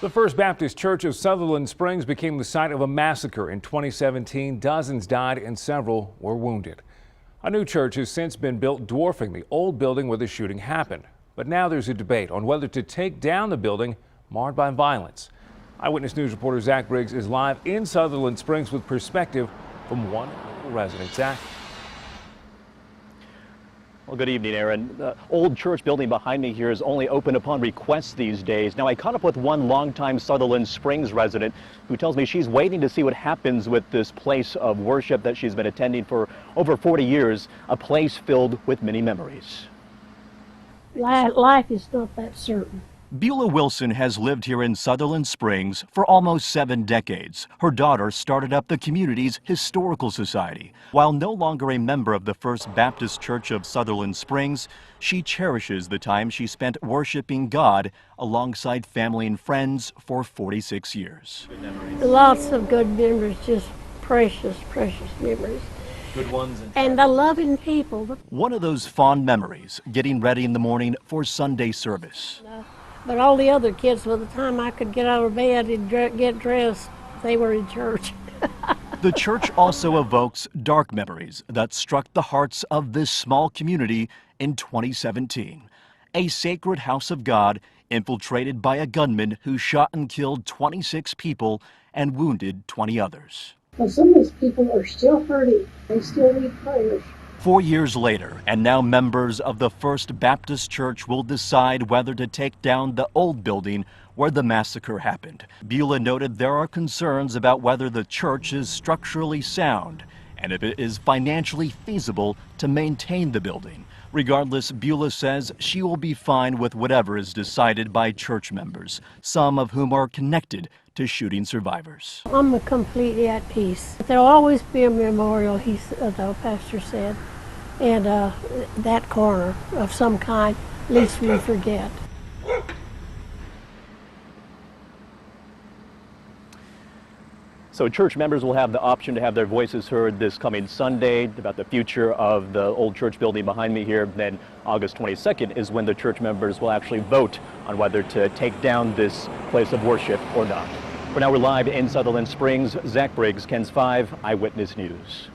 The First Baptist Church of Sutherland Springs became the site of a massacre in 2017. Dozens died and several were wounded. A new church has since been built, dwarfing the old building where the shooting happened. But now there's a debate on whether to take down the building marred by violence. Eyewitness News reporter Zach Briggs is live in Sutherland Springs with perspective from one local resident. Zach. Well, good evening, Aaron. The old church building behind me here is only open upon request these days. Now, I caught up with one longtime Sutherland Springs resident who tells me she's waiting to see what happens with this place of worship that she's been attending for over 40 years, a place filled with many memories. Life is not that certain. Beulah Wilson has lived here in Sutherland Springs for almost 7 decades. Her daughter started up the community's historical society. While no longer a member of the First Baptist Church of Sutherland Springs, she cherishes the time she spent worshiping God alongside family and friends for 46 years. Lots of good memories, just precious, precious memories. Good ones. And the loving people. One of those fond memories, getting ready in the morning for Sunday service. But all the other kids, by the time I could get out of bed and get dressed, they were in church. The church also evokes dark memories that struck the hearts of this small community in 2017. A sacred house of God infiltrated by a gunman who shot and killed 26 people and wounded 20 others. Well, some of these people are still hurting. They still need prayers. 4 years later, and now members of the First Baptist Church will decide whether to take down the old building where the massacre happened. Beulah noted there are concerns about whether the church is structurally sound and if it is financially feasible to maintain the building. Regardless, Beulah says she will be fine with whatever is decided by church members, some of whom are connected to shooting survivors. I'm completely at peace. There'll always be a memorial, the pastor said, and that corner of some kind, at least we forget. So church members will have the option to have their voices heard this coming Sunday about the future of the old church building behind me here. Then August 22nd is when the church members will actually vote on whether to take down this place of worship or not. For now, we're live in Sutherland Springs. Zach Briggs, KENS 5 Eyewitness News.